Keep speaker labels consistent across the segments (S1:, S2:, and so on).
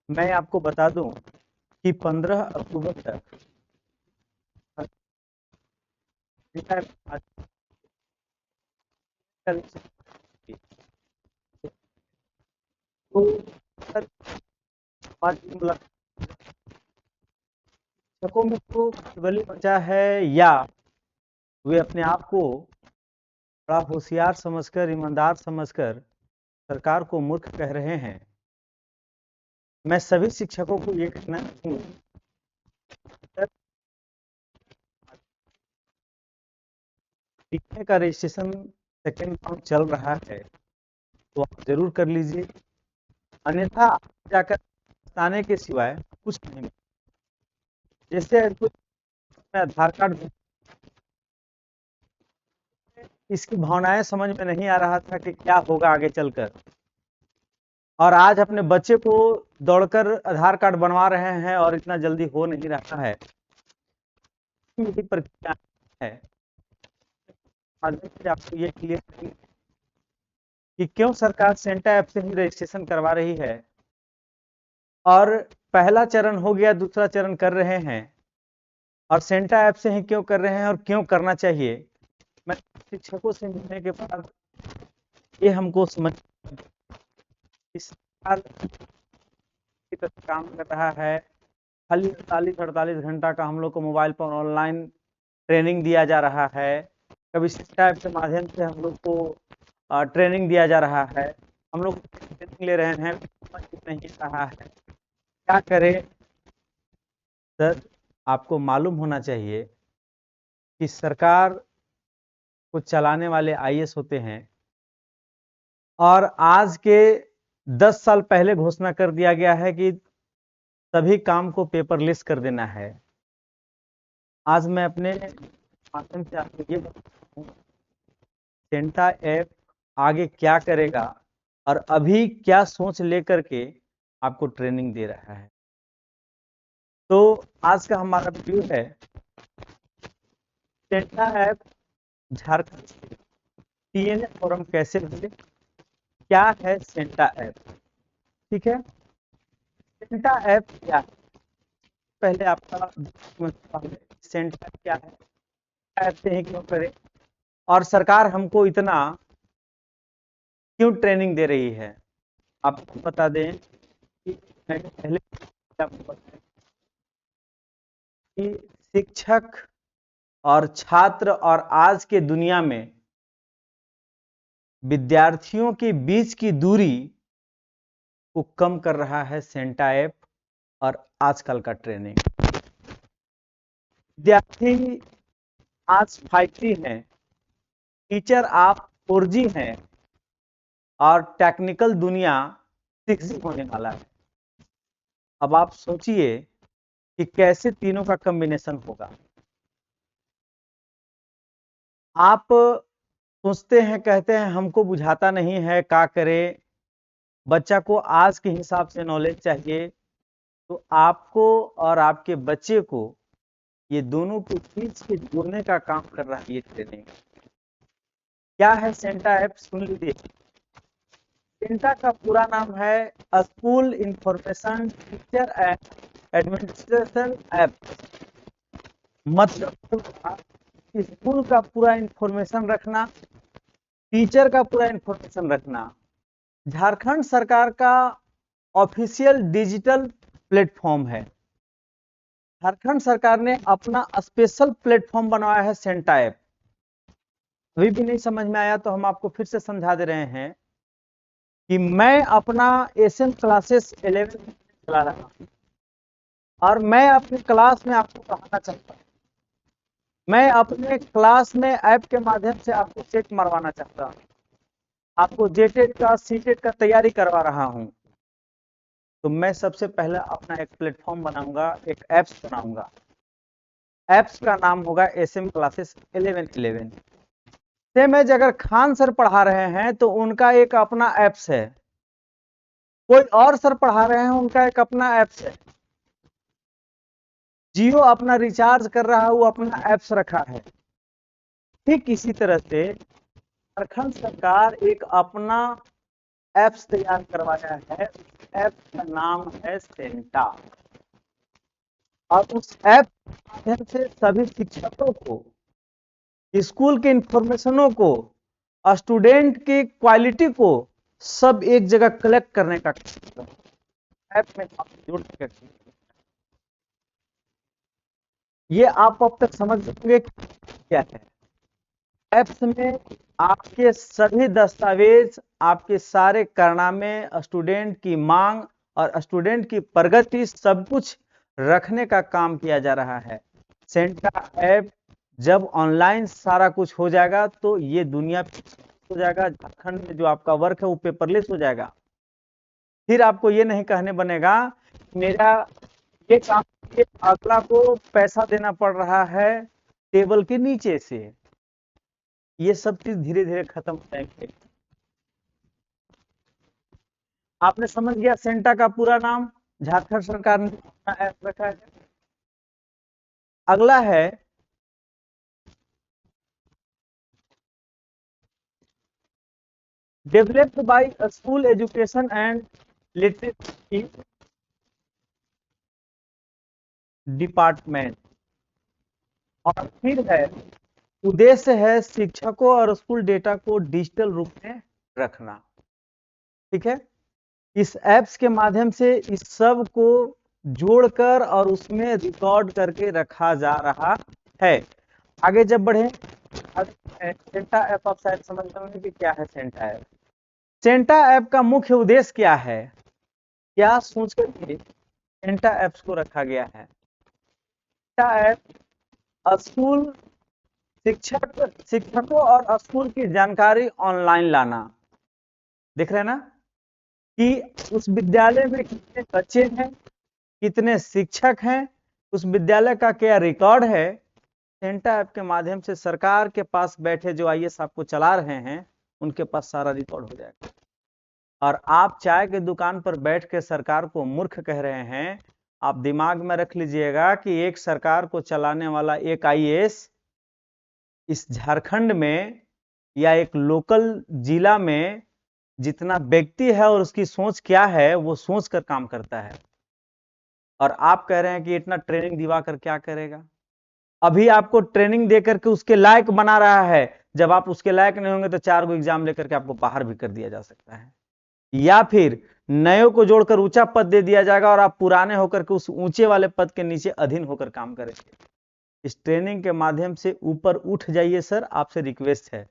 S1: मैं आपको बता दूं कि 15 अक्टूबर तक तो सर, शिक्षकों में तो खलबली मचा है, या वे अपने आप को बड़ा होशियार समझकर, ईमानदार समझकर सरकार को मूर्ख कह रहे हैं। मैं सभी शिक्षकों को ये कहना चाहूंगा, टीचर का रजिस्ट्रेशन सेकेंड राउंड चल रहा है तो आप जरूर कर लीजिए, अन्यथा जाकर पछताने के सिवाय कुछ नहीं। जैसे कुछ आधार कार्ड, इसकी भावनाएं समझ में नहीं आ रहा था कि क्या होगा आगे चलकर, और आज अपने बच्चे को दौड़कर आधार कार्ड बनवा रहे हैं और इतना जल्दी हो नहीं रहा है। यही प्रक्रिया है। आपको ये क्लियर कि क्यों सरकार सेंटा ऐप से ही रजिस्ट्रेशन करवा रही है, और पहला चरण हो गया, दूसरा चरण कर रहे हैं, और सेंटा ऐप से ही क्यों कर रहे हैं और क्यों करना चाहिए। मैं शिक्षकों से मिलने के बाद ये हमको समझ, इस साल काम कर रहा है, खाली 48 घंटा का हम लोग को मोबाइल पर ऑनलाइन ट्रेनिंग दिया जा रहा है, कभी सेंटा ऐप के माध्यम से हम लोग को ट्रेनिंग दिया जा रहा है, हम लोग ट्रेनिंग ले रहे हैं, समझ नहीं रहा है क्या करें। सर, आपको मालूम होना चाहिए कि सरकार को चलाने वाले आईएएस होते हैं, और आज के 10 साल पहले घोषणा कर दिया गया है कि सभी काम को पेपरलेस कर देना है। आज मैं अपने माध्यम से आपको ये बताऊं, सेंटा ऐप आगे क्या करेगा और अभी क्या सोच लेकर के आपको ट्रेनिंग दे रहा है। तो आज का हमारा वीडियो है Santa app Jharkhand TNA form कैसे भरे, क्या है सेंटा ऐप। ठीक है, सेंटा ऐप क्या है, पहले आपका सेंटा क्या है, ऐप से ही क्यों करें, और सरकार हमको इतना क्यों ट्रेनिंग दे रही है। आपको बता दें कि पहले आपको बताएं कि शिक्षक और छात्र और आज के दुनिया में विद्यार्थियों के बीच की दूरी को कम कर रहा है सेंटा ऐप और आजकल का ट्रेनिंग। विद्यार्थी आज 5G हैं, टीचर आप 4G हैं, और टेक्निकल दुनिया 6G होने वाला है। अब आप सोचिए कि कैसे तीनों का कॉम्बिनेशन होगा। आप सोचते हैं, कहते हैं हमको बुझाता नहीं है, क्या करें, बच्चा को आज के हिसाब से नॉलेज चाहिए, तो आपको और आपके बच्चे को ये दोनों के बीच के जोड़ने का काम कर रहा है ये ट्रेनिंग। क्या है सेंटा ऐप, सुन लीजिए। सेंटा का पूरा नाम है school information teacher administration app. मतलब स्कूल का पूरा इंफॉर्मेशन रखना, टीचर का पूरा इंफॉर्मेशन रखना। झारखंड सरकार का ऑफिशियल डिजिटल प्लेटफॉर्म है। झारखंड सरकार ने अपना स्पेशल प्लेटफॉर्म बनवाया है सेंटा ऐप। अभी भी नहीं समझ में आया तो हम आपको फिर से समझा दे रहे हैं कि मैं अपना एसएम क्लासेस 11 चला रहा हूं, और मैं अपनी क्लास में आपको पढ़ाना चाहता हूं, मैं अपने क्लास में ऐप के माध्यम से आपको सेट मरवाना चाहता हूं, आपको जेटेट का सीटेट का तैयारी करवा रहा हूं। तो मैं सबसे पहले अपना एक प्लेटफॉर्म बनाऊंगा, एक एप्स बनाऊंगा। एप्स का नाम होगा एसएम क्लासेस 1111। सेम एज अगर खान सर पढ़ा रहे हैं तो उनका एक अपना एप्स है, कोई और सर पढ़ा रहे हैं उनका एक अपना एप्स है, जियो अपना रिचार्ज कर रहा है वो अपना एप्स रखा है। ठीक इसी तरह से झारखंड सरकार एक अपना एप्स तैयार करवाया है, उस ऐप का नाम है सेंटा। और उस ऐप के माध्यम से सभी शिक्षकों को, स्कूल के इंफॉर्मेशनों को, स्टूडेंट की क्वालिटी को सब एक जगह कलेक्ट करने का ऐप में जोड़ने का। ये आप अब तक समझ सकते क्या है। ऐप्स में आपके सभी दस्तावेज, आपके सारे कारनामे, स्टूडेंट की मांग और स्टूडेंट की प्रगति सब कुछ रखने का काम किया जा रहा है। सेंटा ऐप जब ऑनलाइन सारा कुछ हो जाएगा तो ये दुनिया हो जाएगा, झारखंड में जो आपका वर्क है वो पेपरलेस हो जाएगा। फिर आपको ये नहीं कहने बनेगा मेरा ये काम के अगला को पैसा देना पड़ रहा है टेबल के नीचे से। ये सब चीज धीरे धीरे खत्म हो जाएंगे। आपने समझ गया सेंटा का पूरा नाम, झारखंड सरकार ने ऐप रखा है। अगला है developed by school education and literacy department. और फिर है उद्देश्य है शिक्षकों और स्कूल डेटा को डिजिटल रूप में रखना। ठीक है, इस ऐप्स के माध्यम से इस सब को जोड़कर और उसमें रिकॉर्ड करके रखा जा रहा है। आगे जब बढ़े, सेंटा ऐप आप शायद समझ रहे कि क्या है सेंटा ऐप। सेंटा ऐप का मुख्य उद्देश्य क्या है, क्या सोच करके सेंटा ऐप्स को रखा गया है। सेंटा ऐप स्कूल शिक्षकों और स्कूल की जानकारी ऑनलाइन लाना। देख रहे हैं ना कि उस विद्यालय में कितने बच्चे हैं, कितने शिक्षक हैं, उस विद्यालय का क्या रिकॉर्ड है। सेंटा ऐप के माध्यम से सरकार के पास बैठे जो आईएएस आपको चला रहे हैं उनके पास सारा रिकॉर्ड हो जाएगा। और आप चाय की दुकान पर बैठ के सरकार को मूर्ख कह रहे हैं। आप दिमाग में रख लीजिएगा कि एक सरकार को चलाने वाला एक आईएएस इस झारखंड में या एक लोकल जिला में जितना व्यक्ति है और उसकी सोच क्या है वो सोच कर काम करता है। और आप कह रहे हैं कि इतना ट्रेनिंग दिवाकर क्या करेगा। अभी आपको ट्रेनिंग देकर के उसके लायक बना रहा है, जब आप उसके लायक नहीं होंगे तो 4 गो एग्जाम लेकर के आपको बाहर भी कर दिया जा सकता है, या फिर नए को जोड़कर ऊंचा पद दे दिया जाएगा और आप पुराने होकर के उस ऊंचे वाले पद के नीचे अधीन होकर काम करेंगे। इस ट्रेनिंग के माध्यम से ऊपर उठ जाइए सर, आपसे रिक्वेस्ट है।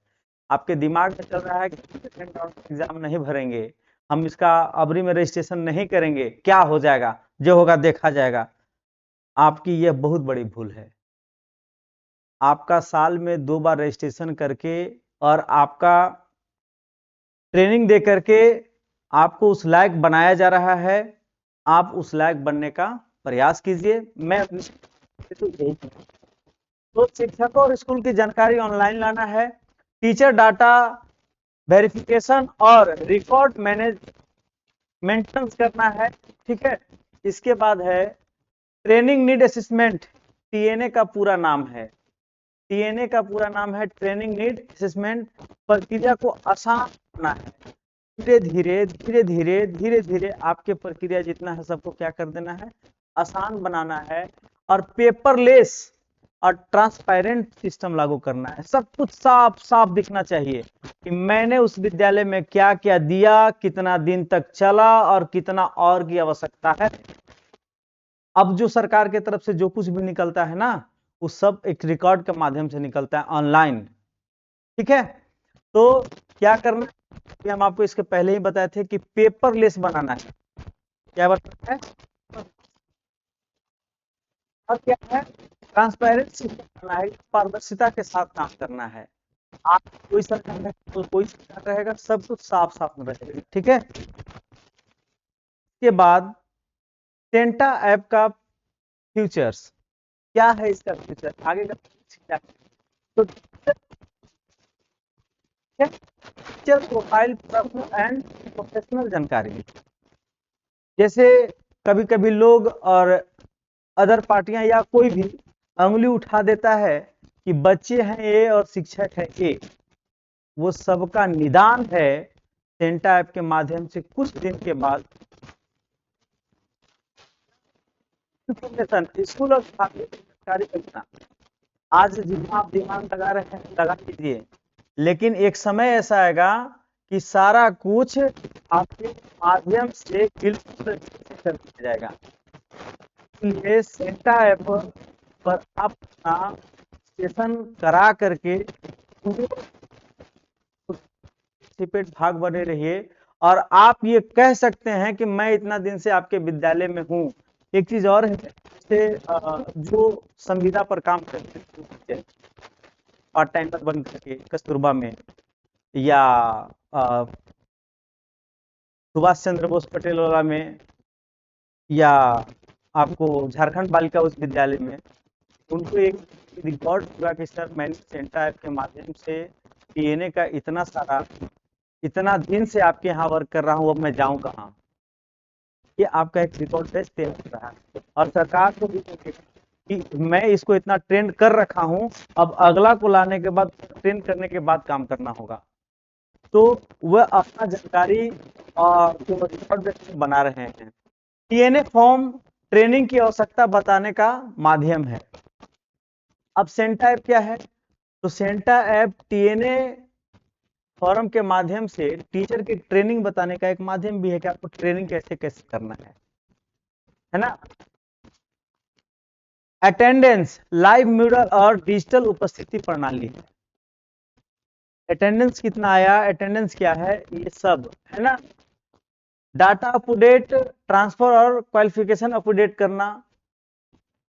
S1: आपके दिमाग में चल रहा है कि एग्जाम नहीं भरेंगे, हम इसका अबरी में रजिस्ट्रेशन नहीं करेंगे, क्या हो जाएगा, जो होगा देखा जाएगा। आपकी यह बहुत बड़ी भूल है। आपका साल में 2 बार रजिस्ट्रेशन करके और आपका ट्रेनिंग दे करके आपको उस लायक बनाया जा रहा है। आप उस लायक बनने का प्रयास कीजिए। मैं तो शिक्षकों और स्कूल की जानकारी ऑनलाइन लाना है, टीचर डाटा वेरिफिकेशन और रिकॉर्ड मेंटेनेंस करना है। ठीक है, इसके बाद है ट्रेनिंग नीड असेसमेंट। टीएनए का पूरा नाम है, टीएनए का पूरा नाम है ट्रेनिंग नीड असेसमेंट। प्रक्रिया को आसान करना है, धीरे धीरे धीरे धीरे धीरे धीरे आपके प्रक्रिया जितना है सबको क्या कर देना है, आसान बनाना है। और पेपरलेस और ट्रांसपेरेंट सिस्टम लागू करना है। सब कुछ साफ साफ दिखना चाहिए कि मैंने उस विद्यालय में क्या क्या दिया, कितना दिन तक चला और कितना और की आवश्यकता है। अब जो सरकार की तरफ से जो कुछ भी निकलता है ना, वो सब एक रिकॉर्ड के माध्यम से निकलता है ऑनलाइन। ठीक है, तो क्या करना है, हम आपको इसके पहले ही बताए थे कि पेपरलेस बनाना है। क्या बताना है, और क्या है, ट्रांसपेरेंसी करना है, पारदर्शिता के साथ काम करना है। आप कोई सरकार है तो कोई सरकार रहेगा, सब कुछ साफ साफ में रहेगा। ठीक है, के बाद सेंटा ऐप का फ्यूचर्स क्या है, इसका फ्यूचर आगे का क्या है? तो टीचर प्रोफाइल एंड प्रोफेशनल जानकारी। जैसे कभी कभी लोग और अदर पार्टियां या कोई भी अंगुली उठा देता है कि बच्चे हैं ए और शिक्षक है ए, वो सबका निदान है सेंटा ऐप के माध्यम से कुछ दिन के बाद इन्फॉर्मेशन स्कूल और छात्र की जानकारी रखना। आज जितना आप दिमाग लगा रहे हैं लगा लीजिए, लेकिन एक समय ऐसा आएगा कि सारा कुछ आपके माध्यम से बिल्कुल कर दिया जाएगा। ये सेंटा ऐप पर आप अपना सेशन करा करके भाग बने रहिए, और आप ये कह सकते हैं कि मैं इतना दिन से आपके विद्यालय में हूँ। एक चीज और है, जैसे जो संविदा पर काम करते हैं पार्ट टाइमर बन करके कस्तूरबा में, या सुभाष चंद्र बोस पटेल वाला में, या आपको झारखंड बालिका उच्च विद्यालय में, उनको एक रिकॉर्ड हुआ कि सर मैंने सेंटा ऐप के माध्यम से टीएनए का इतना सारा, इतना दिन से आपके यहाँ वर्क कर रहा हूँ, अब मैं जाऊँ कहाँ। ये आपका एक रिकॉर्ड टेस्ट तैयार कर रहा है, और सरकार को भी कि मैं इसको इतना ट्रेंड कर रखा हूँ, अब अगला को लाने के बाद ट्रेंड करने के बाद काम करना होगा। तो वह अपना जानकारी जो रिकॉर्ड बना रहे हैं। टीएनए फॉर्म ट्रेनिंग की आवश्यकता बताने का माध्यम है। अब सेंटा ऐप क्या है? तो सेंटा ऐप टीएनए फॉर्म के माध्यम से टीचर की ट्रेनिंग बताने का एक माध्यम भी है कि आपको ट्रेनिंग कैसे कैसे करना है ना। अटेंडेंस, लाइव म्यूरल और डिजिटल उपस्थिति प्रणाली। अटेंडेंस कितना आया, अटेंडेंस क्या है, ये सब है ना। डाटा अपडेट, ट्रांसफर और क्वालिफिकेशन अपडेट करना,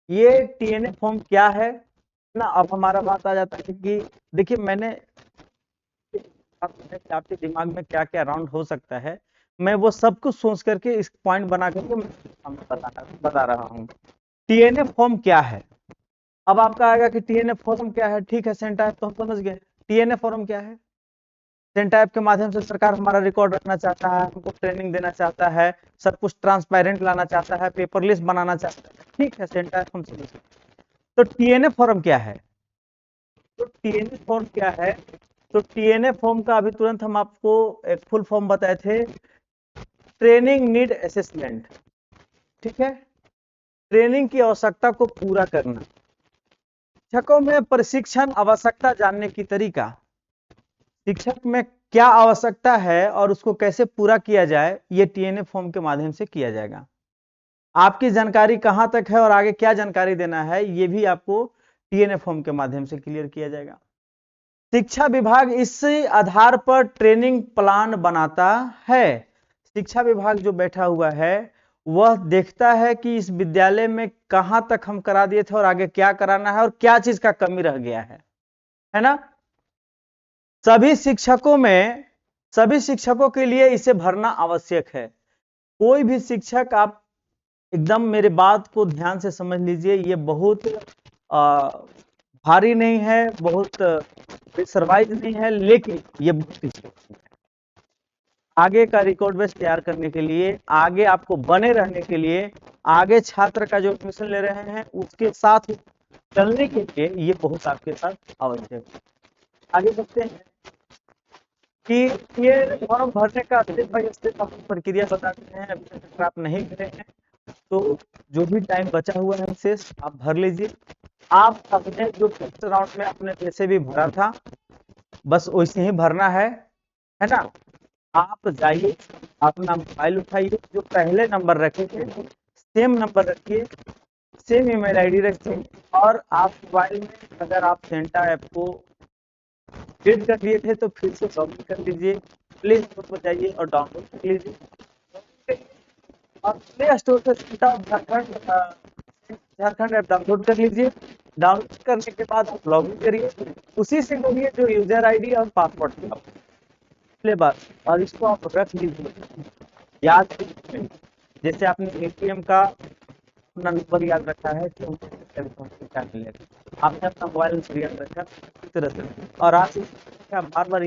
S1: ये टीएनए फॉर्म क्या है ना। अब हमारा बात आ जाता है कि देखिए मैंने आपके दिमाग में क्या क्या राउंड हो सकता है, मैं वो सब कुछ सोच करके इस पॉइंट बना करके बता रहा हूँ। टीएनए फॉर्म क्या है? अब आपका आएगा कि टीएनए फॉर्म क्या है। ठीक है, सेंटा ऐप तो हम समझ गए। टीएनए फॉर्म क्या है? सेंटा ऐप के माध्यम से सरकार हमारा रिकॉर्ड रखना चाहता है, हमको ट्रेनिंग देना चाहता है, सब कुछ ट्रांसपेरेंट लाना चाहता है, पेपरलेस बनाना चाहता है। ठीक है, सेंटा ऐप हम समझ गए। तो टीएनए फॉर्म क्या है? तो टीएनए फॉर्म क्या है? तो टीएनए फॉर्म का अभी तुरंत हम आपको एक फुल फॉर्म बताए थे, ट्रेनिंग नीड असेसमेंट। ठीक है, ट्रेनिंग की आवश्यकता को पूरा करना। शिक्षकों में प्रशिक्षण आवश्यकता जानने की तरीका, शिक्षक में क्या आवश्यकता है और उसको कैसे पूरा किया जाए, ये टीएनए फॉर्म के माध्यम से किया जाएगा। आपकी जानकारी कहां तक है और आगे क्या जानकारी देना है, ये भी आपको टीएनए फॉर्म के माध्यम से क्लियर किया जाएगा। शिक्षा विभाग इस आधार पर ट्रेनिंग प्लान बनाता है। शिक्षा विभाग जो बैठा हुआ है वह देखता है कि इस विद्यालय में कहां तक हम करा दिए थे और आगे क्या कराना है और क्या चीज का कमी रह गया है ना। सभी शिक्षकों के लिए इसे भरना आवश्यक है। कोई भी शिक्षक, आप एकदम मेरे बात को ध्यान से समझ लीजिए, ये बहुत भारी नहीं है, बहुत सर्वाइज नहीं है, लेकिन ये आगे का रिकॉर्ड बेस तैयार करने के लिए, आगे आपको बने रहने के लिए, आगे छात्र का जो एडमिशन ले रहे हैं उसके साथ चलने के लिए ये बहुत आपके साथ आवश्यक है। आगे बढ़ते हैं कि ये फॉर्म भरने का स्टेप बाय स्टेप आपको प्रक्रिया बताते हैं। अगर आप नहीं भरे हैं तो जो भी टाइम बचा हुआ है शेष आप भर लीजिए। आप अपने जो फर्स्ट राउंड में अपने जैसे भी भरा था बस वैसे ही भरना है ना। आप जाइए, अपना मोबाइल उठाइए, जो पहले नंबर रखे थे सेम नंबर रखिए, सेम ईमेल आईडी रखिए, और आप मोबाइल में अगर आप सेंटा ऐप को डिलीट कर लिए थे तो फिर से लॉगिन कर लीजिए, प्ले स्टोर पर जाइए और डाउनलोड कर लीजिए, और प्ले स्टोर से सेंटा झारखंड ऐप डाउनलोड कर लीजिए। डाउनलोड करने के बाद आप लॉगिन करिए, उसी से करिए जो यूजर आईडी और पासवर्ड था बात, और इसको आप रख लीजिए याद। जैसे आपने एटीएम का अपना नंबर याद रखा है कि क्या मिलेगा, आपने अपना मोबाइल नंबर याद रखा इस तरह से, और आप बार बार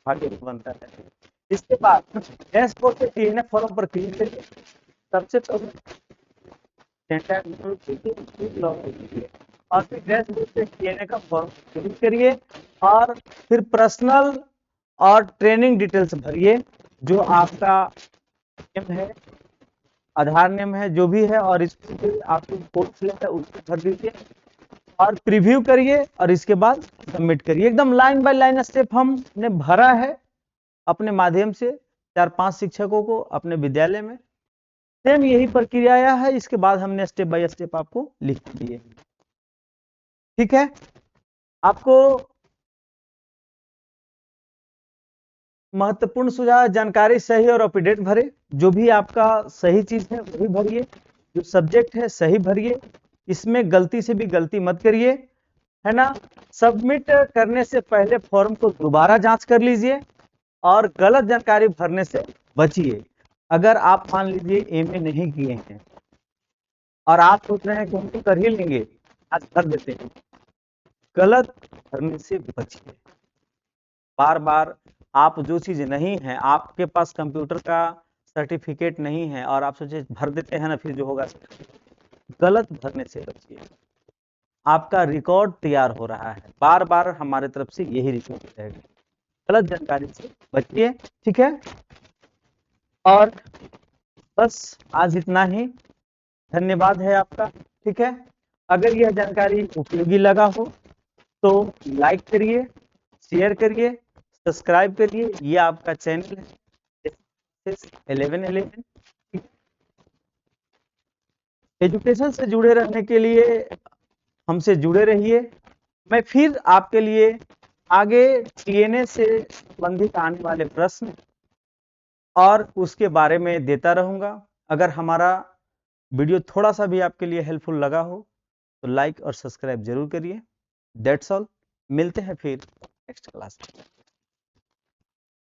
S1: आगे बनता है। इसके बाद डैशबोर्ड से टीएनए फॉर्म पर क्लिक करिए। सबसे पहले और फिर डैशबोर्ड से टीएनए का फॉर्म क्लिक करिए, और फिर पर्सनल और ट्रेनिंग डिटेल्स भरिए, जो आपका नेम है, आधार नेम है, जो भी है, और इसमें आपको कोर्स लेता है उसको भर दीजिए और प्रीव्यू करिए और इसके बाद सबमिट करिए। एकदम लाइन बाय लाइन स्टेप हमने भरा है अपने माध्यम से 4-5 शिक्षकों को अपने विद्यालय में। सेम यही प्रक्रिया है, इसके बाद हमने स्टेप बाय स्टेप आपको लिख दिए। ठीक है, आपको महत्वपूर्ण सुझाव, जानकारी सही और अपडेट भरे, जो भी आपका सही चीज है वही भरिए, जो सब्जेक्ट है सही भरिए, इसमें गलती से भी गलती मत करिए, है ना। सबमिट करने से पहले फॉर्म को दोबारा जांच कर लीजिए और गलत जानकारी भरने से बचिए। अगर आप मान लीजिए एमए नहीं किए हैं और आप सोच रहे हैं कि हम तो कर ही लेंगे, आज भर देते हैं, गलत भरने से बचिए। बार बार आप जो चीज नहीं है, आपके पास कंप्यूटर का सर्टिफिकेट नहीं है और आप सोचे भर देते हैं ना फिर जो होगा, गलत भरने से बचिए। आपका रिकॉर्ड तैयार हो रहा है, बार बार हमारे तरफ से यही रिक्वेस्ट रहेगा, गलत जानकारी से बचिए। ठीक है, और बस आज इतना ही, धन्यवाद है आपका। ठीक है, अगर यह जानकारी उपयोगी लगा हो तो लाइक करिए, शेयर करिए, सब्सक्राइब करिए। ये आपका चैनल है 1111। एजुकेशन से जुड़े रहने के लिए हमसे जुड़े रहिए। मैं फिर आपके लिए आगे टीएनए से संबंधित आने वाले प्रश्न और उसके बारे में देता रहूंगा। अगर हमारा वीडियो थोड़ा सा भी आपके लिए हेल्पफुल लगा हो तो लाइक और सब्सक्राइब जरूर करिए। दैट्स ऑल, मिलते हैं फिर नेक्स्ट क्लास में।